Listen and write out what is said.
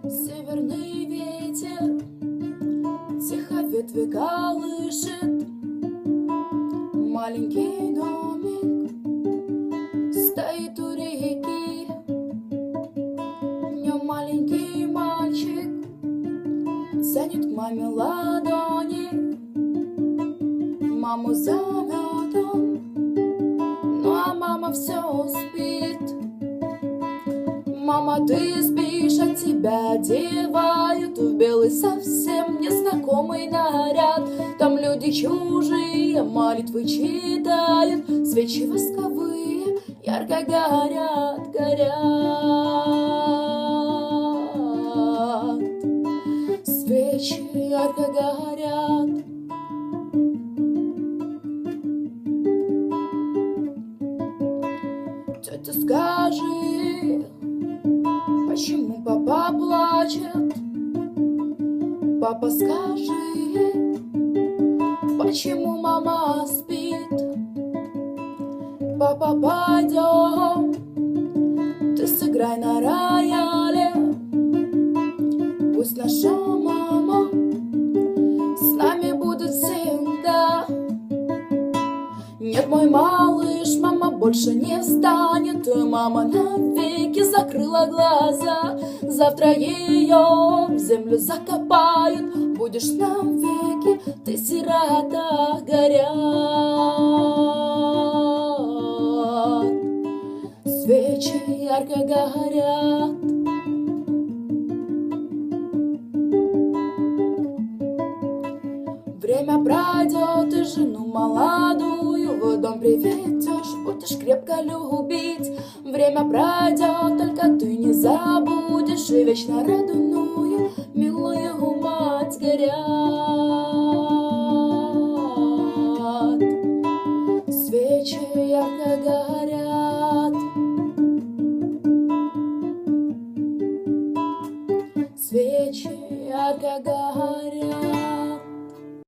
Северный ветер тихо ветви колышет. Маленький домик стоит у реки. В нем маленький мальчик тянет к маме ладони. Маму зовет он, ну а мама все спит. Мама, ты спишь, а тебя одевают в белый совсем незнакомый наряд. Там люди чужие молитвы читают, свечи восковые ярко горят, горят. Свечи ярко горят. Тетя, скажи, почему папа плачет? Папа, скажи, почему мама спит? Папа, пойдем, ты сыграй на рояле. Пусть наша мама с нами будет всегда. Нет, мой малыш, мама больше не встанет. Мама навеки закрыла глаза. Завтра ее в землю закопают. Будешь навеки, ты сирота, горят. Свечи ярко горят. Время пройдет, и жену молодую в дом приведешь, будешь крепко любить. Время пройдет, только ты не забудешь, и вечно родную милую мать горят. Свечи ярко горят. Свечи ярко горят.